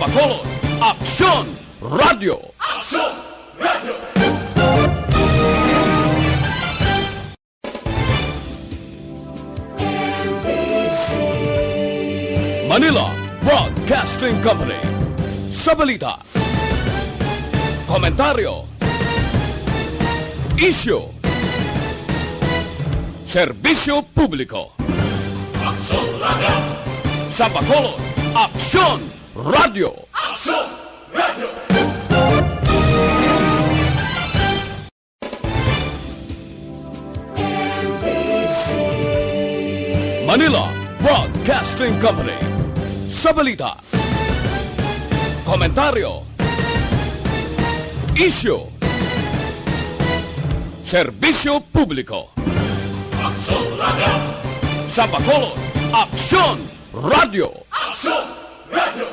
Bacolod, Aksyon Radio! Aksyon Radio! Manila Broadcasting Company. Sa balita, komentaryo, isyu, serbisyo publiko. Aksyon Radio! Sa Bacolod, Aksyon Radio! Aksyon Radio! Manila Broadcasting Company. Sa balita, komentaryo, isyu, serbisyo publiko. Aksyon Radio! Sa Bacolod, Aksyon Radio! Aksyon Radio!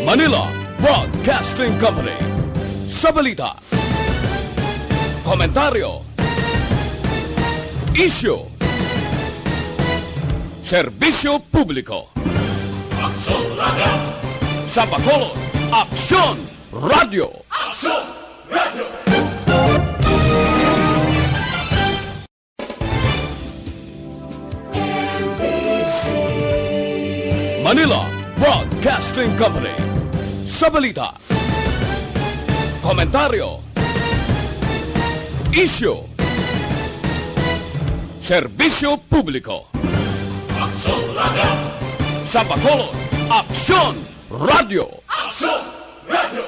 Manila Broadcasting Company. Sa balita, komentaryo, isyu, serbisyo publiko. Aksyon Radio! Sa Bacolod, Aksyon Radio! Aksyon Radio! Manila Broadcasting Company. Sa balita, komentaryo, isyu, serbisyo publiko. Aksyon Radio! Sa Bacolod, Aksyon Radio! Aksyon Radio!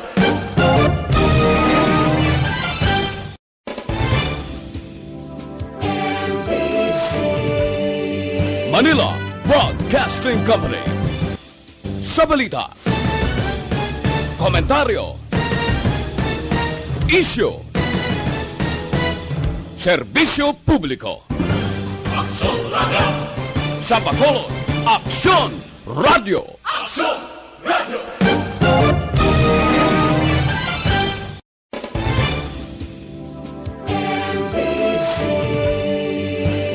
Manila Broadcasting Company. Sa balita, komentaryo, isyu, serbisyo publiko. Aksyon Radio! Sa Bacolod, Aksyon Radio! Aksyon Radio!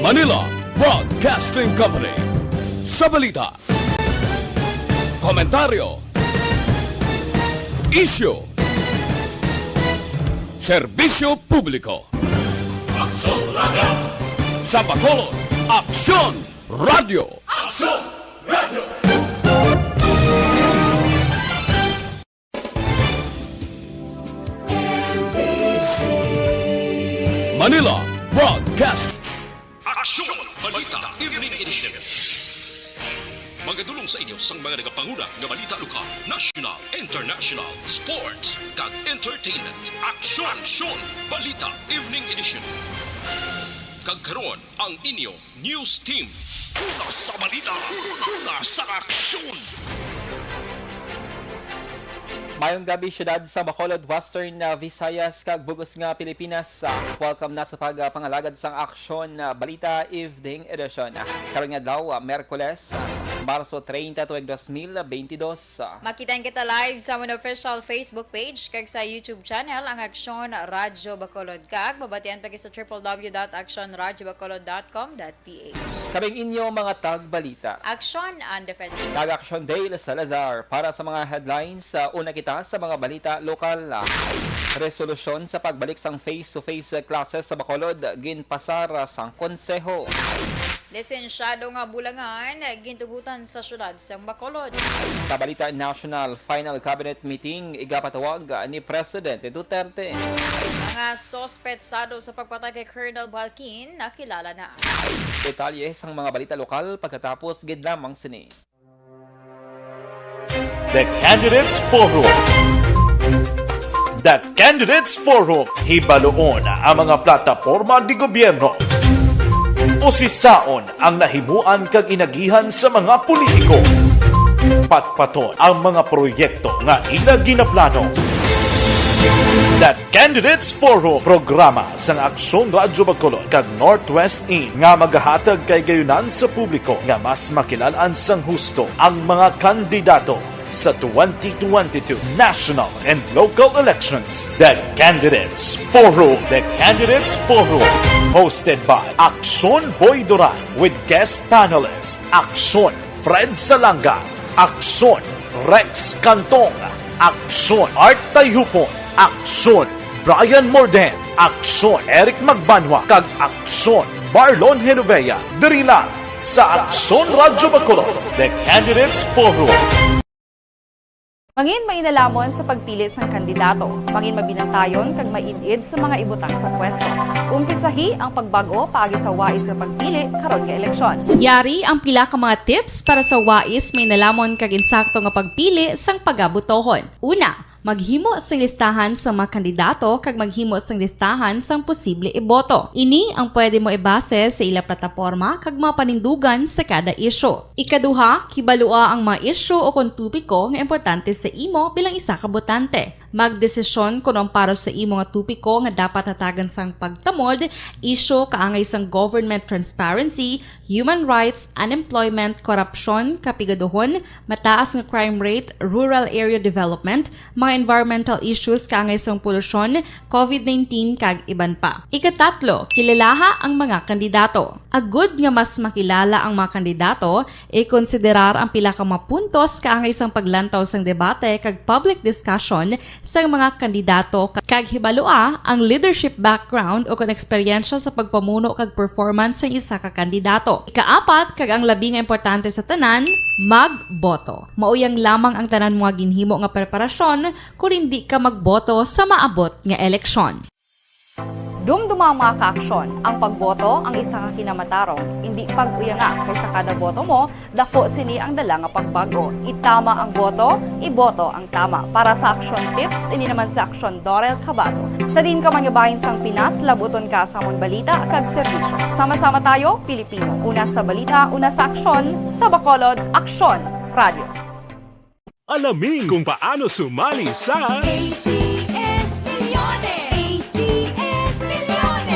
Manila Broadcasting Company. Sa balita, komentaryo, isyu, serbisyo publiko. Aksyon Radio! Sa Bacolod, Aksyon Radio! Aksyon Radio! Manila Broadcast. Aksyon! Balita Evening Edition. Magadulong sa inyo sang mga nagapanguna nga balita lokal, national, international, sports, kag entertainment. Aksyon! Balita Evening Edition. Kag karon ang inyo news team. Una sa balita, una sa aksyon. Mayong gabi syudad sa Bacolod, Western Visayas kag bugos nga Pilipinas. Welcome na sa pagpangalagad sang aksyon balita evening edition. Karon nga daw Miyerkules, Marso 30, 2022. Makitaan kita live sa among official Facebook page kag sa YouTube channel ang Aksyon Radyo Bacolod kag mabatian pa sa www.actionradyobacolod.com.ph. Kaming inyo mga tagbalita. Aksyon and Defense. Kag Aksyon Dale Salazar para sa mga headlines. Una kita sa mga balita lokal. Resolusyon sa pagbalik sang face-to-face classes sa Bacolod ginpasar sang konseho. Lisensyado nga bulangan gintugutan sa syudad sa Bacolod. Sa balita national, final cabinet meeting igapatawag ni Presidente Duterte. Mga sospetsado sa pagpatay kay Colonel Balkin nakilala na. Detalye sang mga balita lokal pagkatapos gid lamang sini. The Candidates Forum. The Candidates Forum. Hibaloon ang mga plataporma di gobyerno. Usisaon ang nahimuan kag inagihan sa mga politiko. Patpaton ang mga proyekto nga ila ginaplano. The Candidates Forum, programa sang Aksyon Radyo Bacolod kag Northwest In nga magahatag kay gayunan sa publiko nga mas makilalaan sang husto ang mga kandidato. sa 2022 national and local elections. The Candidates Forum. The Candidates Forum. Hosted by Aksyon Boy Duran with guest panelist Aksyon Fred Salanga, Aksyon Rex Cantong, Aksyon Art Tayupon, Aksyon Brian Morden, Aksyon Eric Magbanwa, kag Aksyon Marlon Genovea. Diri lang sa Aksyon Radyo Bacolod, The Candidates Forum. Mangin mainalamon sa pagpili sang kandidato, mangin mabinantayon kag mainid sa mga ibutang sa pwesto. Umpisahi ang pagbago paagi sa wais sa pagpili karon nga eleksyon. Yari ang pila ka mga tips para sa wais may nalamon kag insakto nga pagpili sang pagabutohon. Una, maghimo sang listahan sa mga kandidato kag maghimo sang listahan sang posible iboto. Ini ang pwede mo ibase sa ila plataporma kag mga panindugan sa kada isyu. Ikaduha, kibalua ang mga isyu o kung tupiko nga importante sa imo bilang isa ka botante. Magdesisyon kung ang para sa imo nga tupiko nga dapat hatagan sang pagtamod, isyu kaangay sang government transparency, human rights, unemployment, korupsyon, kapigaduhon, mataas nga crime rate, rural area development, mga environmental issues kaangay sang polusyon, COVID-19 kag iban pa. Ikatatlo, kilalaha ang mga kandidato. Agud nga mas makilala ang mga kandidato, i-konsiderar ang pila ka mga puntos kaangay sang paglantaw sang debate kag public discussion sa mga kandidato kag hibalua ang leadership background o kon eksperyensya sa pagpamuno kag performance sa isa ka kandidato. Ikaapat kag ang labi nga importante sa tanan, magboto. Mauyang lamang ang tanan mga ginhimo nga preparasyon kung hindi ka magboto sa maabot nga eleksyon. Dumduma ang mga kaaksyon, ang pagboto ang isa ka kinamatarong, hindi pag-uyanga kaysa kada boto mo, dako sini ang dala nga pagbago. Itama ang boto, iboto ang tama. Para sa action tips, ini naman sa Aksyon Dorel Cabato. Sa din ka manyabahin sang Pinas, labuton ka sa among balita kag serbisyo. Sama-sama tayo, Pilipino. Una sa balita, una sa aksyon, sa Bacolod, Aksyon Radio. Alamin kung paano sumali sa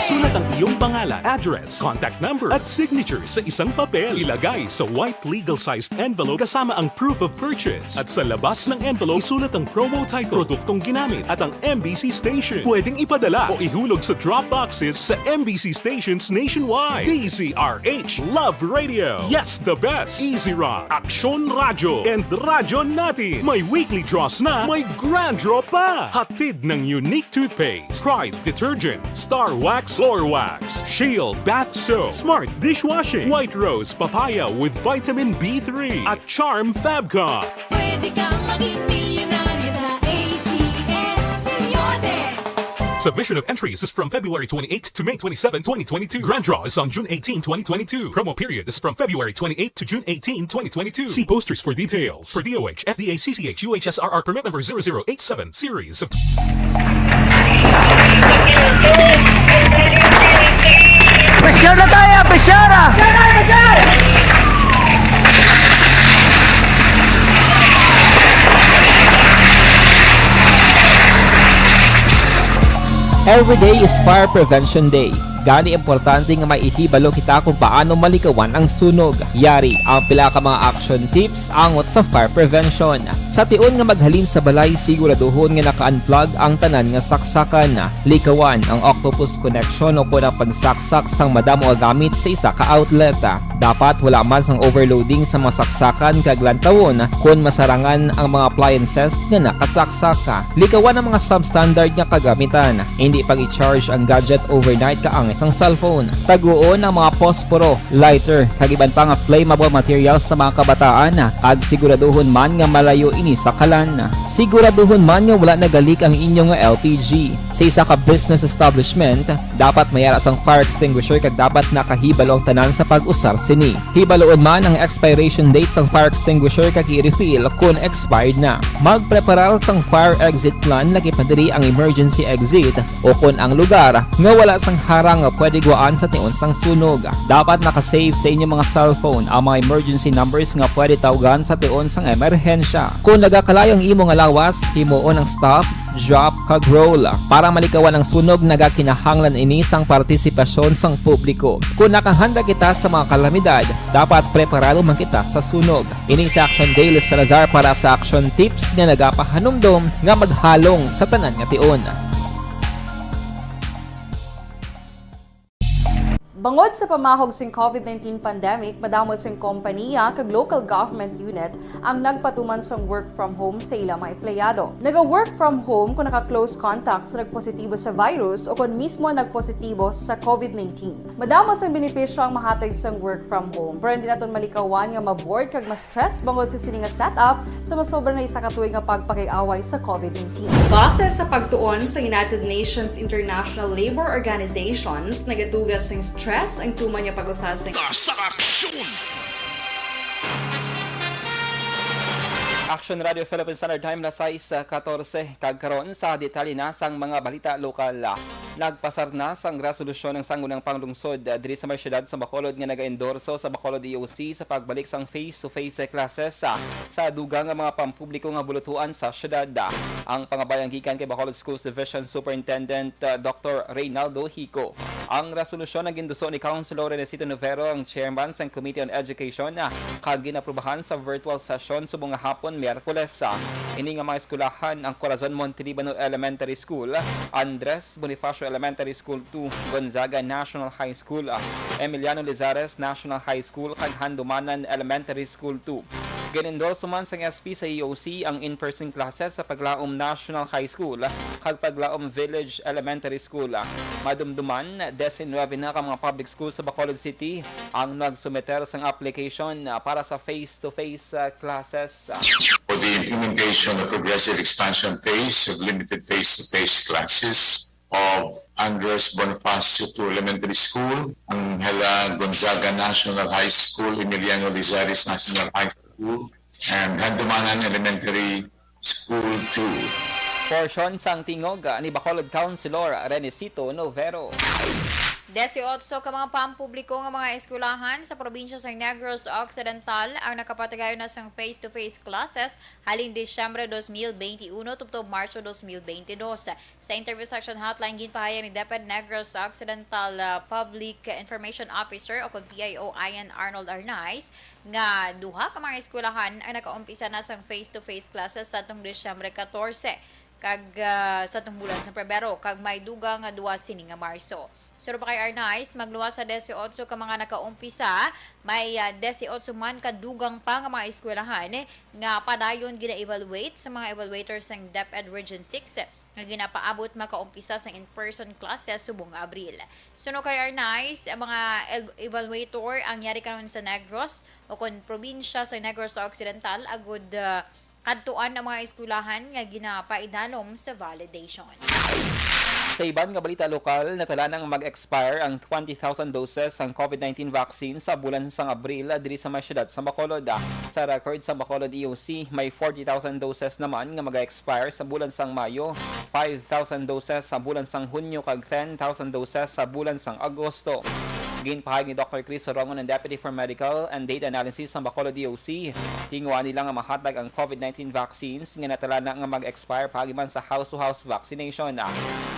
isulat ang iyong pangalan, address, contact number at signature sa isang papel. Ilagay sa white legal-sized envelope kasama ang proof of purchase. At sa labas ng envelope, isulat ang promo title, produktong ginamit at ang MBC station. Pwedeng ipadala o ihulog sa drop boxes sa MBC stations nationwide. DZRH Love Radio. Yes, the best. Easy Rock, Aksyon Radio, and Radyo Natin. May weekly draws na, may grand draw pa. Hatid ng unique toothpaste, Pride Detergent, Star Wax Floor Wax, Shield Bath Soap, Smart Dishwashing, White Rose Papaya with Vitamin B3 at Charm Fabcon. Pwede kang maging milyonaryo sa ACS Milyones. Submission of entries is from February 28 to May 27, 2022. Grand draw is on June 18, 2022. Promo period is from February 28 to June 18, 2022. See posters for details. For DOH, FDA, CCH, UHSRR permit number 0087, series of... Presyar na tayo! Presyar na! Every day is Fire Prevention Day. Gani importante nga maihibalo kita kung paano malikawan ang sunog. Yari ang pila ka mga action tips angot sa fire prevention. Sa tion nga maghalin sa balay, siguraduhon nga naka-unplug ang tanan nga saksakan. Likawan ang octopus connection o kung ang pagsaksak sang madamo nga gamit sa isa ka outlet. Dapat wala man sang overloading sa mga saksakan kag lantawon kung masarangan ang mga appliances nga nakasaksaka. Likawan ang mga substandard nga kagamitan. Hindi pag i-charge ang gadget overnight kaang isang cellphone. Taguon ang mga posporo, lighter, kag iban pa nga flammable materials sa mga kabataan. Ag siguraduhon man nga malayo ini sa kalan. Siguraduhon man nga wala nagalik ang inyong LPG. Sa isa ka business establishment, dapat mayara sang fire extinguisher kag dapat nakahibalo ang tanan sa pag-usar sini. Hibaloon man ang expiration date sang fire extinguisher kag i-refill kung expired na. Magpreparar sang fire exit plan lagi padiri ang emergency exit o kung ang lugar nga wala sang harang nga pwede guwaan sa tion sang sunog. Dapat nakasave sa inyong mga cellphone ang mga emergency numbers nga pwede tawagan sa tion sang emerhensya. Kung nagakalayo ang imong lawas, himuon ang stop, drop kag roll. Para malikawan ang sunog, nagakinahanglan ini sang partisipasyon sang publiko. Kung nakahanda kita sa mga kalamidad, dapat preparado man kita sa sunog. Ini sa Action Dale Salazar para sa action tips nga nagapahanumdom nga maghalong sa tanan nga tion. Bangod sa pamahog sing COVID-19 pandemic, madamo sing kompanya kag local government unit ang nagpatuman sang work from home sa ilang mga empleyado. Naga-work from home kung naka-close contact sa nagpositibo sa virus o kung mismo nagpositibo sa COVID-19. Madamo sang benepisyo ang mahatag sang work from home, pero hindi naton malikawan nga ma-bored kag ma-stress bangod sa sini nga setup sa masobra na isa ka tuig nga pagpakiaway sa COVID-19. Base sa pagtuon sa United Nations International Labor Organizations, nagatugas sing stress ang tuman niya pag-usasing Sa aksyon! Action Radio Philippine Standard Time na 6:14 kagkaron sa detalye na sang mga balita lokal. Nagpasar na sang resolusyon ng sangguniang panglungsod diri sa may syudad sa Bacolod nga naga-endorso sa Bacolod EOC sa pagbalik sang face-to-face classes sa dugang nga mga pampubliko nga bulutuan sa syudad. Ang pangabayang gikan kay Bacolod Schools Division Superintendent Dr. Reynaldo Hico. Ang resolusyon na ginduso ni Councilor Renesito Novero, ang chairman sa Committee on Education, kag ginaprubahan sa virtual session subong nga hapon Miyerkules. Ini nga mga eskulahan ang Corazon Montelibano Elementary School, Andres Bonifacio Elementary School 2, Gonzaga National High School, Emiliano Lizares National High School, kag Handumanan Elementary School 2. Ginendorso man sa SP sa EOC ang in-person classes sa Paglaom National High School kag Paglaom Village Elementary School. Madumduman, 19 na ka mga public schools sa Bacolod City ang nagsumeter sang application para sa face-to-face classes. For the implementation of progressive expansion phase of limited face-to-face classes of Andres Bonifacio Elementary School, Angela Gonzaga National High School, Emiliano Lizares National High School, and Handumanan Elementary School 2. Portion sang tingog ni Bacolod Councilor Renesito Novero. 18 ka mga pampubliko nga mga eskwelahan sa probinsya sa Negros Occidental ang nakapatagayon na sang face-to-face classes halin Disyembre 2021 tuptob Marso 2022. Sa interview section hotline ginpahayag ni DepEd Negros Occidental Public Information Officer o PIO Ian Arnold Arnaiz nga duha ka mga eskwelahan ang nakaumpisa na sang face-to-face classes sa atong Disyembre 14 kag sa atong bulan sa Pebrero kag may dugang nga duwa sini nga Marso. Suro pa kay Arnaiz, magluwas sa 18 ka mga nakaumpisa, may 18 man kadugang pa nga mga eskwelahan nga padayon gina-evaluate sa mga evaluators ng DepEd Region 6 nga ginapaabot makaumpisa sa in-person classes subong Abril. Suno kay Arnaiz, ang mga evaluator ang yari kanon sa Negros o kon probinsya sa Negros Occidental agud kadtuan ang mga eskwelahan nga ginapaidalom sa validation. Sa iban nga balita lokal, natala nang mag-expire ang 20,000 doses ng COVID-19 vaccine sa bulan sang Abril diri sa may syudad sa Bacolod. Sa record sa Bacolod EOC, may 40,000 doses naman nga mag-expire sa bulan sang Mayo, 5,000 doses sa bulan sang Hunyo kag 10,000 doses sa bulan sang Agosto. Ginpahayag ni Dr. Chris Sorongon ng Deputy for Medical and Data Analysis sa Bacolod DOC. Tingwa nila nga mahatag ang COVID-19 vaccines nga natala na nga mag-expire pagiman sa house-to-house vaccination.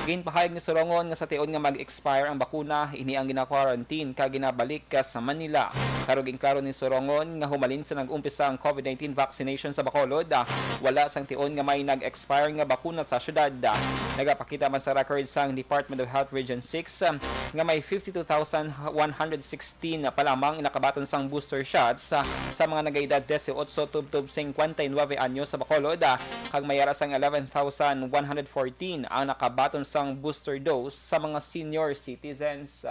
Ginpahayag ni Sorongon nga sa tiyon nga mag-expire ang bakuna, ini ang gina-quarantine kag ginabalik sa Manila. Karuging klaro ni Sorongon nga humalin sa nag-umpisa ang COVID-19 vaccination sa Bacolod, wala sang tiyon nga may nag-expire nga bakuna sa syudad. Nagapakita man sa record sang Department of Health Region 6 nga may 52,116 pa lamang inakabatan sang booster shots sa mga nag-edad 18 tubtob 59 anyos sa Bacolod, kag mayara sang 11,114 ang nakabaton sang booster dose sa mga senior citizens.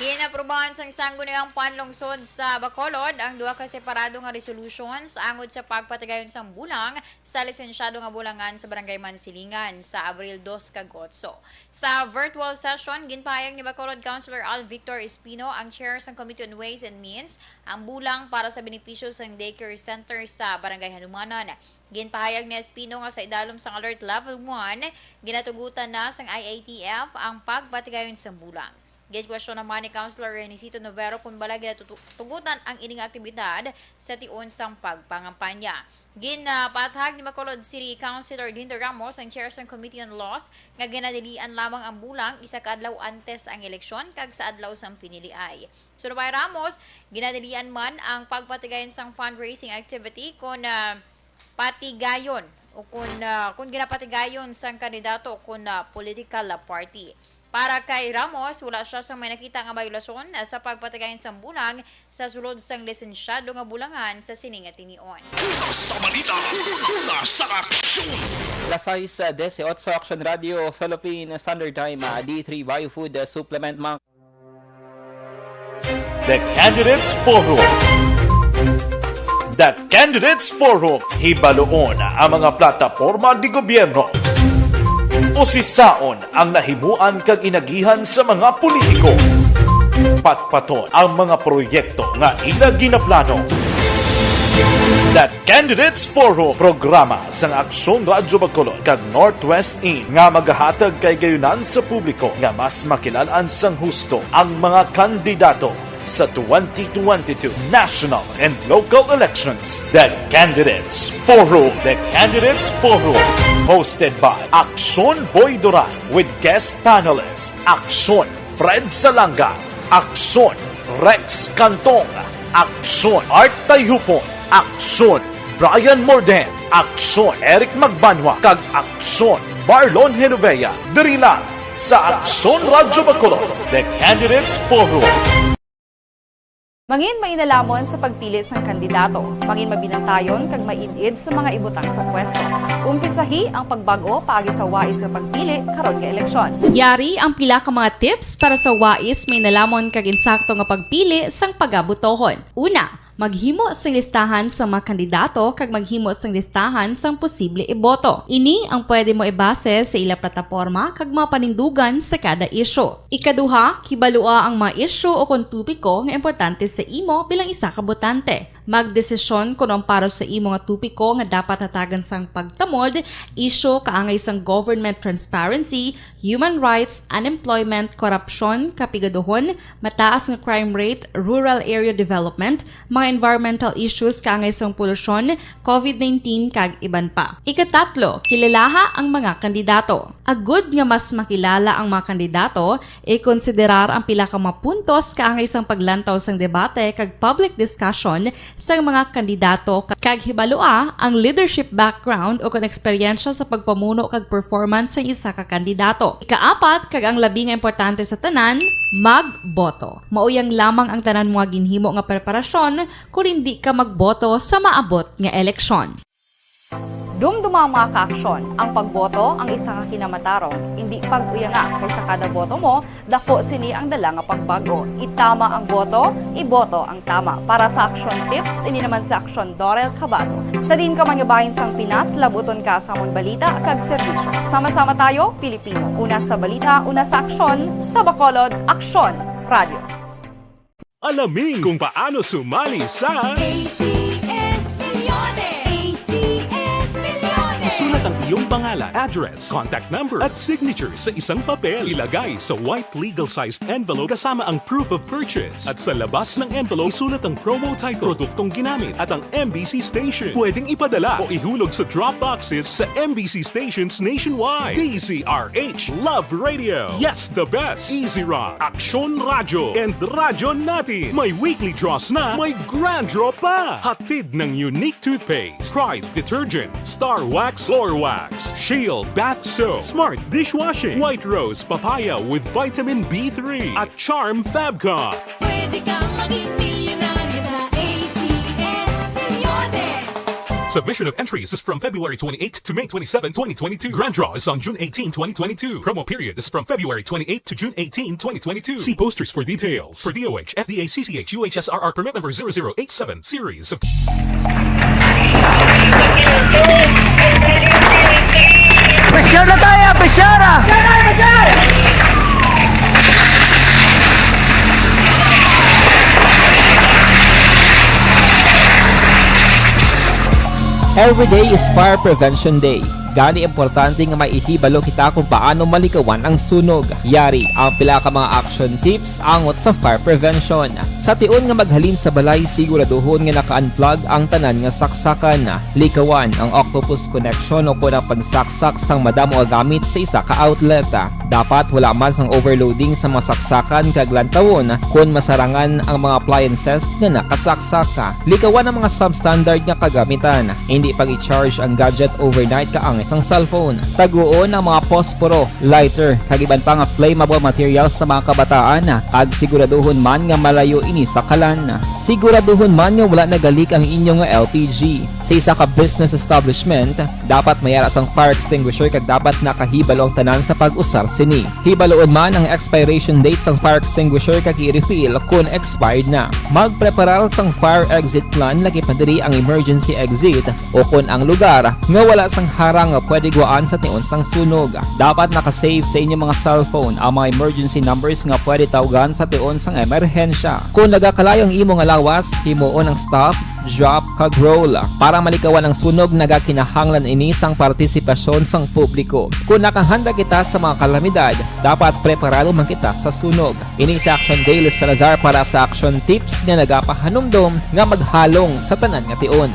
Ginaprubahan sang sangguniang panlungsod sa Bacolod ang duha ka separado nga resolutions angod sa pagpatagayon sang bulang sa lisensyado nga bulangan sa Barangay Mansilingan sa Abril 2 kag 8. Sa virtual session, ginpahayag ni Bacolod Councilor Al Victor Espino, ang chair sang Committee on Ways and Means, ang bulang para sa benepisyo sang daycare center sa Barangay Hanumanan. Ginpahayag ni Espino nga sa idalom sang Alert Level 1, ginatugutan na sang IATF ang pagpatagayon sang bulang. Gid-question naman ni Councilor Renesito Novero kung bala ginatugutan ang ining aktibidad sa tiun sang pagpangampanya. Ginapatag ni Bacolod City Councilor Dindo Ramos ang Chairperson Committee on Laws nga ginadilian lamang ang bulang isa ka adlaw antes ang eleksyon kag sa adlaw sang piniliay. Sunubay Ramos, ginadilian man ang pagpatigayon sang fundraising activity kung patigayon o kung ginapatigayon sang kandidato o kung political party. Para kay Ramos, wala siya sa may nakita nga bayulasyon sa pagpatigayon sang bulang sa sulod sang lisensyado nga bulangan sa sining nga tinion. Sa balita, sa aksyon! Alas 6:18 Action Radio Philippine Standard Time, D3 Biofood Supplement mga The Candidates Forum. The Candidates Forum, hibaloon ang mga plataporma di gobyerno. Usisaon ang nahimuan kag inagihan sa mga politiko. Patpaton ang mga proyekto nga ila ginaplano. The Candidates Forum, programa sang Aksyon Radyo Bacolod kag Northwest In nga magahatag kay gayunan sa publiko nga mas makilalan sang husto ang mga kandidato sa 2022 national and local elections. The Candidates Forum. The Candidates Forum. Hosted by Aksyon Boy Duran with guest panelists Aksyon Fred Salanga, Aksyon Rex Cantong, Aksyon Art Tayhupon, Aksyon Brian Morden, Aksyon Eric Magbanwa, kag Aksyon Marlon Genovea. Diri lang sa Aksyon Radyo Bacolod. The Candidates Forum. Mangin mainalamon sa pagpili ng kandidato, mangin mabinantayon kag maidid sa mga ibutang sa pwesto. Umpisahi ang pagbago paagi sa wais sa pagpili karon nga eleksyon. Yari ang pila ka mga tips para sa wais may nalamon kag insakto nga pagpili sang pagabutohon. Una, maghimo sang listahan sa mga kandidato kag maghimo sang listahan sang posible iboto. Ini ang pwede mo ibase sa ila plataporma kag mapanindugan sa kada isyu. Ikaduha, kibalua ang mga isyu o kung tupiko nga importante sa imo bilang isa ka botante. Magdesisyon kung ang para sa imo nga tupiko nga dapat hatagan sang pagtamod, isyu kaangay sang government transparency, human rights, unemployment, korupsyon, kapigaduhon, mataas nga crime rate, rural area development, mga environmental issues kaangay sang polusyon, COVID-19 kag iban pa. Ikatatlo, kilalaha ang mga kandidato. Agud nga mas makilala ang mga kandidato, i-konsiderar ang pila ka mga puntos kaangay sang paglantaw sang debate kag public discussion sa mga kandidato kag hibalua ang leadership background o kung eksperyensya sa pagpamuno kag performance sa isa ka kandidato. Ikaapat kag ang labi nga importante sa tanan, magboto. Mauyang lamang ang tanan mga ginhimo nga preparasyon kung hindi ka magboto sa maabot nga eleksyon. Dumduma ang mga kaaksyon. Ang pagboto ang isa ka kinamatarong. Hindi pag-uyanga kaysa kada boto mo, dako sini ang dala nga pagbago. Itama ang boto, iboto ang tama. Para sa action tips, ini naman sa aksyon Dorel Cabato. Sa din ka mangyubahin sang Pinas, labuton ka sa amon balita kag serbisyo. Sama-sama tayo, Pilipino. Una sa balita, una sa aksyon, sa Bacolod, Aksyon Radio. Alamin kung paano sumali sa ACS Millones! ACS Millones! Isulat ang iyong pangalan, address, contact number at signature sa isang papel. Ilagay sa white legal-sized envelope kasama ang proof of purchase. At sa labas ng envelope, isulat ang promo title, produktong ginamit at ang MBC station. Pwedeng ipadala o ihulog sa drop boxes sa MBC stations nationwide. DZRH Love Radio. Yes, the best. Easy Rock, Aksyon Radio, and Radyo Natin. May weekly draws na, may grand draw pa. Hatid ng unique toothpaste, Pride Detergent, Star Wax Floor Wax, Shield Bath Soap, Smart Dishwashing, White Rose Papaya with Vitamin B3, at Charm Fabcon. Pwede kang maging milyonaryo sa ACS Millones! Submission of entries is from February 28 to May 27, 2022. Grand draw is on June 18, 2022. Promo period is from February 28 to June 18, 2022. See posters for details. For DOH, FDA, CCH, UHSRR permit number 0087, series of... Presyar na tayo! Presyara! Every day is Fire Prevention Day. Gani importante nga maihibalo kita kung paano malikawan ang sunog. Yari ang pila ka mga action tips angot sa fire prevention. Sa tion nga maghalin sa balay, siguraduhon nga naka-unplug ang tanan nga saksakan. Likawan ang octopus connection o kung ang pagsaksak sang madamo nga gamit sa isa ka outlet. Dapat wala man sang overloading sa mga saksakan kag lantawon kung masarangan ang mga appliances nga nakasaksaka. Likawan ang mga substandard nga kagamitan. Hindi pag i-charge ang gadget overnight kaang isang cellphone. Taguon ang mga posporo, lighter, kag iban pa nga flammable materials sa mga kabataan. Ag siguraduhon man nga malayo ini sa kalan. Siguraduhon man nga wala nagalik ang inyong nga LPG. Sa isa ka business establishment, dapat mayara sang fire extinguisher kag dapat nakahibalo ang tanan sa pag-usar sini. Hibaloon man ang expiration date sang fire extinguisher kag i-refill kung expired na. Magpreparar sang fire exit plan lagi pa diri ang emergency exit o kung ang lugar nga wala sang harang nga pwede guaan sa tion sang sunog. Dapat nakasave sa inyong mga cellphone ang mga emergency numbers nga pwede tawagan sa tion sang emerhensya. Kung nagakalayo ang imong alawas, himuon ang stop, drop kag roll. Para malikawan ang sunog, nagakinahanglan ini sang partisipasyon sang publiko. Kung nakahanda kita sa mga kalamidad, dapat preparado man kita sa sunog. Ini sa Action Daily Salazar para sa action tips nga nagapahanumdom nga maghalong sa tanan nga tion.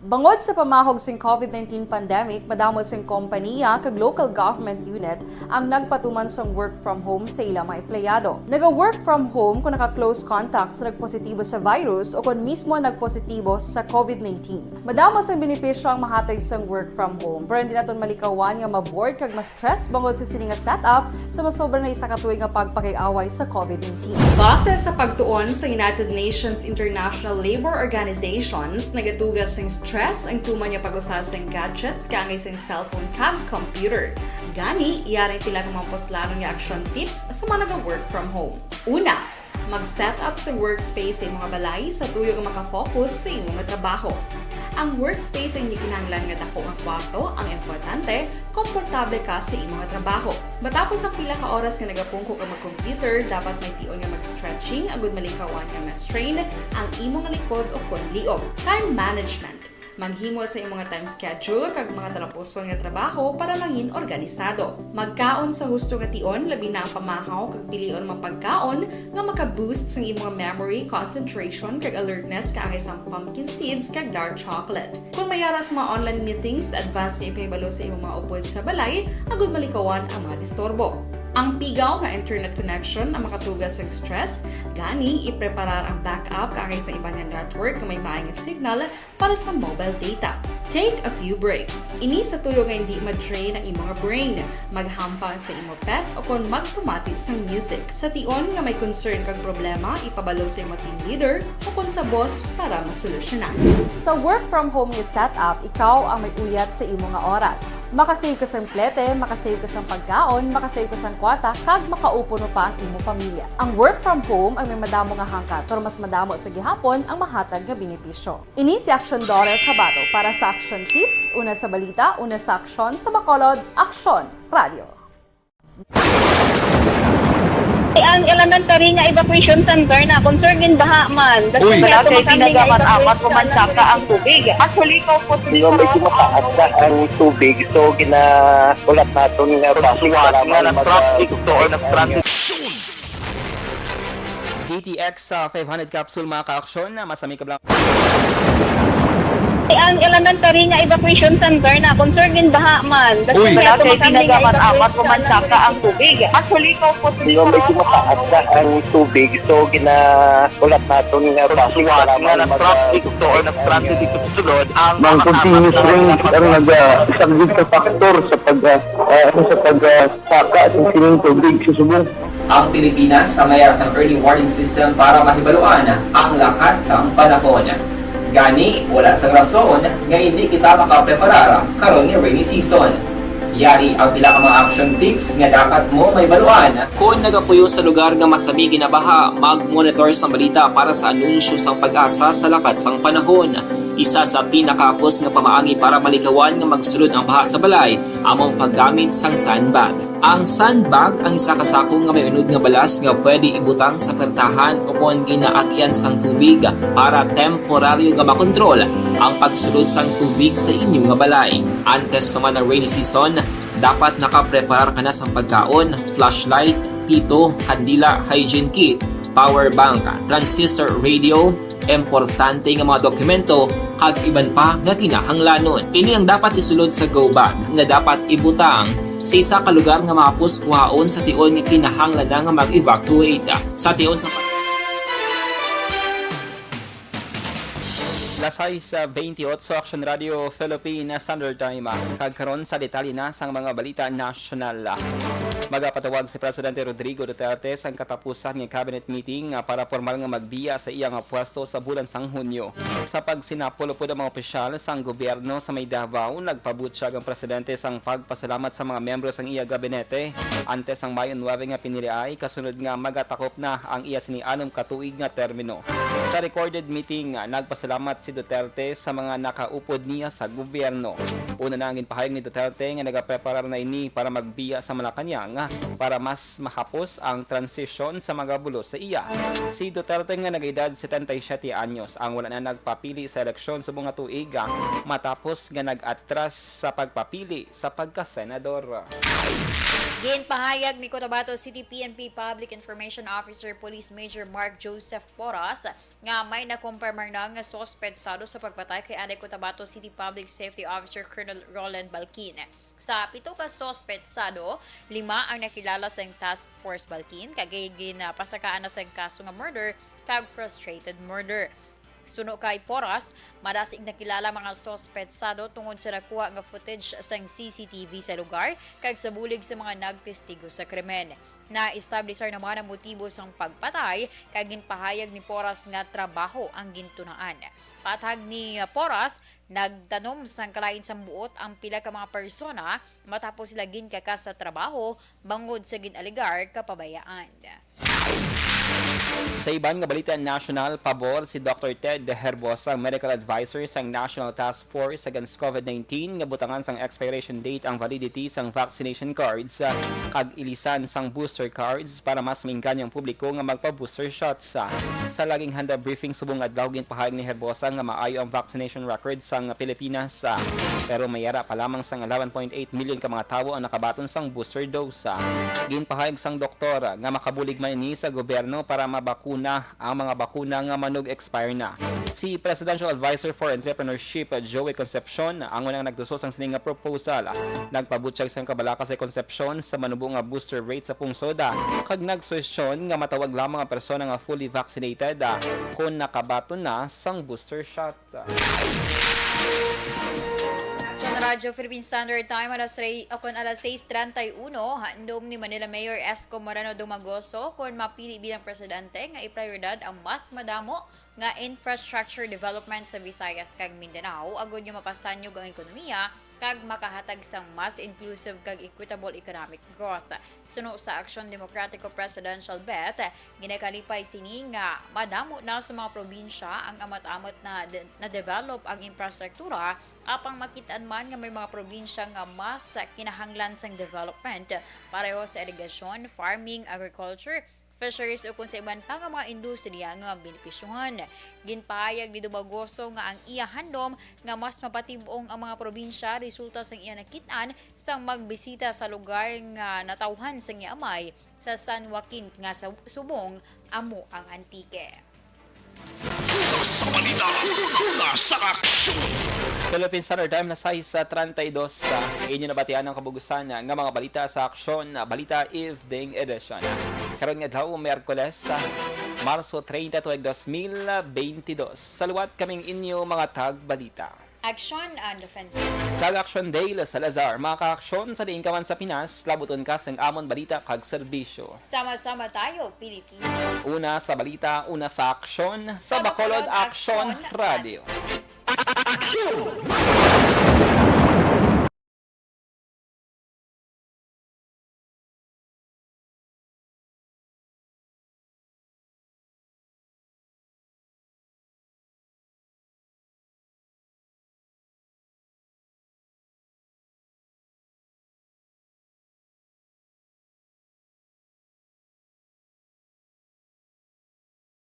Bangod sa pamahog sing COVID-19 pandemic, madamo sing kompanya kag local government unit ang nagpatuman sang work from home sa ilang mga empleyado. Naga-work from home kung naka-close contact sa nagpositibo sa virus o kung mismo nagpositibo sa COVID-19. Madamo sang benepisyo ang mahatag sang work from home, pero hindi naton malikawan nga ma-bored kag ma-stress bangod sa sini nga setup sa masobra na isa ka tuig nga pagpakiaway sa COVID-19. Base sa pagtuon sa United Nations International Labour Organizations, nagatugas sing stress ang tuman niya pag-usar sa gadgets kangay sa cellphone kag computer. Gani, iyaring pila ng mga poslanong nga action tips sa mga nag-work from home. Una, mag-set up sa workspace sa mga balay sa tuyo nga makafocus sa imong trabaho. Ang workspace ay hindi kinahanglan nga dako ang kwarto, ang importante, komportable ka sa imong trabaho. Matapos ang pila ka oras nga nagapungko ka mag-computer, dapat may tion nga mag-stretching agud malikawan nga ma-strain ang imong likod o kon liog. Time management. Maghimo sa imong time schedule kag mga talapuson nga trabaho para mangin organisado. Magkaon sa husto nga tion, labi na ang pamahaw kag pilion mga pagkaon nga maka-boost sa imong memory, concentration kag alertness kaangay sang pumpkin seeds kag dark chocolate. Kung mayaras mga online meetings, advance nga ipahibalo sa imong mga upod sa balay, agud malikawan ang mga disturbo. Ang pigaw nga internet connection ang makatugas sa stress, gani ipreparar ang backup kaangay sa ibang network nga may maayong signal para sa mobile data. Take a few breaks. Ini sa tuyo nga hindi ma-drain ang imong brain. Maghampang sa imong pet o kung magpumatid sa music. Sa tion nga may concern kag problema, ipabalo sa imong team leader o kung sa boss para masolusyonan. Sa work from home nga setup, ikaw ang may uyat sa imong nga oras. Makasave ka sa plete, makasave ka sa pagkaon, makasave ka sa kwata, kag makaupo no pa ang imong pamilya. Ang work from home ay may madamo nga hangkat, pero mas madamo sa gihapon ang mahatag nga benepisyo. Ini si Action Daughter Cabato para sa action tips, una sa balita, una sa aksyon sa Bacolod, Action Radio. Ang elementary nga evacuation center na concern din baha man. Uy! Kaya pinagaman-amat kumansaka ang tubig. Actually, ko po Medyo mataas na ang tubig, so ginaulat natin nga pasuwag nga ng traffic or ng traffic. GTX 500 capsule mga ka-aksyon na masami ka lang. Ang elementary nga evacuation center na concern din baha man. Uy! Kaya pinagaman-amat kumansaka ang tubig. Actually, ko po Medyo mataas na ang tubig, so ginaulat natin nga pasuwag nga ng traffic or ng traffic dito sa sulod. Ang continuous range ang nag-isang factor sa pagsaka at sining tubig sa subong. Ang Pilipinas ang mayroon ng early warning system para mahibaluan ang lakat sang panahon. Gani, wala sang rason nga hindi kita makapreparar karon nga rainy season. Yari ang pila ka mga action tips nga dapat mo may baluan. Kung nagapuyo sa lugar nga masami ginabaha, mag-monitor sa balita para sa anunsyo sang pag-asa sa lakat sang panahon. Isa sa pinakapos nga pamaagi para malikawan nga magsulod ang baha sa balay among paggamit sang sandbag. Ang sandbag ang isa ka sako nga may unod nga balas nga pwede ibutang sa pertahan upon ginaagyan sang tubig para temporaryo nga makontrol ang pagsulod sang tubig sa inyong nga balay. Antes naman ng rainy season, dapat nakapreparar ka na sa pagkaon, flashlight, pito, kandila, hygiene kit, power bank, transistor radio, importante nga mga dokumento kag iban pa nga kinahanglanon. Ini ang dapat isulod sa go bag nga dapat ibutang sa isa ka lugar nga mapos kuhaon sa tion nga kinahanglan nga mag-evacuate. Sa tion sa Lasay sa 28 Action Radio Philippine Standard Time. Kagkaroon sa detalye na sang mga balita nasyonal. Magapatawag si Presidente Rodrigo Duterte sa katapusan ng cabinet meeting para formal nga magbiya sa iyang pwesto sa bulan sang Hunyo. Sa pagsinapolo po ng mga opisyal sang gobyerno sa may Davao, nagpabutyag ang Presidente sang pagpasalamat sa mga membro sang iya gabinete. Antes ang Mayo 9 nga piniliay, kasunod nga magatakop na ang iya sinianom katuig nga termino. Sa recorded meeting, nagpasalamat si Duterte sa mga nakaupod niya sa gobyerno. Una na ang ginpahayag ni Duterte nga nagapreparar na ini para magbiya sa Malacanang para mas mahapos ang transition sa mga bulos sa iya. Si Duterte nga nag-edad 77 anyos ang wala na nagpapili sa eleksyon sa mga tuig matapos nga nag-atras sa pagpapili sa pagkasenador. Ginpahayag ni Cotabato City PNP Public Information Officer Police Major Mark Joseph Porras nga may nakumpirmar na nga sospetsado sa pagpatay kay Ade Cotabato City Public Safety Officer Colonel Roland Balkin. Sa 7 ka sospetsado, 5 ang nakilala sa Task Force Balkin, kagay ginapasakaan na sa kaso nga murder kag frustrated murder. Suno kay Porras, madasig nakilala mga sospetsado tungod sa nakuha nga footage sa CCTV sa lugar kag sa bulig sa mga nagtestigo sa krimen. Na-establisher naman ang motibo sang pagpatay kag ginpahayag ni Porras nga trabaho ang gintunaan. Patag ni Porras, nagtanom sang kalain sang buot ang pila ka mga persona matapos sila ginkakas sa trabaho bangod sa ginaligar kapabayaan. Sa iban nga balita national, pabor si Dr. Ted Herbosa, medical advisor sang National Task Force against COVID-19 nga butangan sang expiration date ang validity sang vaccination cards kag ilisan sang booster cards para mas mainggan ang publiko nga magpa-booster shots. Sa laging handa briefing subong adlaw ginpahayag ni Herbosa nga maayo ang vaccination record sang Pilipinas pero mayara pa lamang sang 11.8 million ka mga tawo ang nakabaton sang booster dose. Ginpahayag sang doktor nga makabulig man ini sa gobyerno para mabakuna ang mga bakuna nga manog expire na. Si Presidential Advisor for Entrepreneurship Joey Concepcion ang unang nagdusos ang sining nga proposal. Nagpabutyag sang kabalaka sa Concepcion sa manubo nga booster rate sa pungsoda kag nagsuwestyon nga matawag lamang ang persona nga fully vaccinated kung nakabaton na sang booster shot. Radyo Philippine Standard Time alas 6:31 handom ni Manila Mayor Esco Moreno Dumagoso kung mapili bilang presidente nga iprioridad ang mas madamo nga infrastructure development sa Visayas kag Mindanao agud yung mapasanyog ang ekonomiya kag makahatag sang mas inclusive kag equitable economic growth. Suno sa Action Democratico Presidential Bet, ginakalipay sini nga madamo na sa mga probinsya ang amat-amat na develop ang infrastruktura apang makitaan man nga may mga probinsya nga mas kinahanglan sang development pareho sa irrigation, farming, agriculture, fisheries o kung sa iban pa nga mga industriya nga benepisyohan. Ginpahayag ni Dumagoso nga ang iya handom nga mas mapatibong ang mga probinsya resulta sang iya nakitaan sang magbisita sa lugar nga natawhan sang iya amay sa San Joaquin nga sa subong amo ang Antique. Sa balita, sa aksyon. Philippine Standard Time na 6:32 sa inyo nabatian ang kabugusan nga mga balita sa aksyon, balita evening edition. Karon nga adlaw Miyerkules, Marso 30, 2022. Saluwat kaming inyo mga tag-balita. Action and Offensive. Kag-action day la Salazar, mga ka-aksyon sa diin kaman sa Pinas, labuton ka sang amon balita kag serbisyo. Sama-sama tayo, Pilipinas. Una sa balita, una sa aksyon, sa Bacolod Action Radio. Action!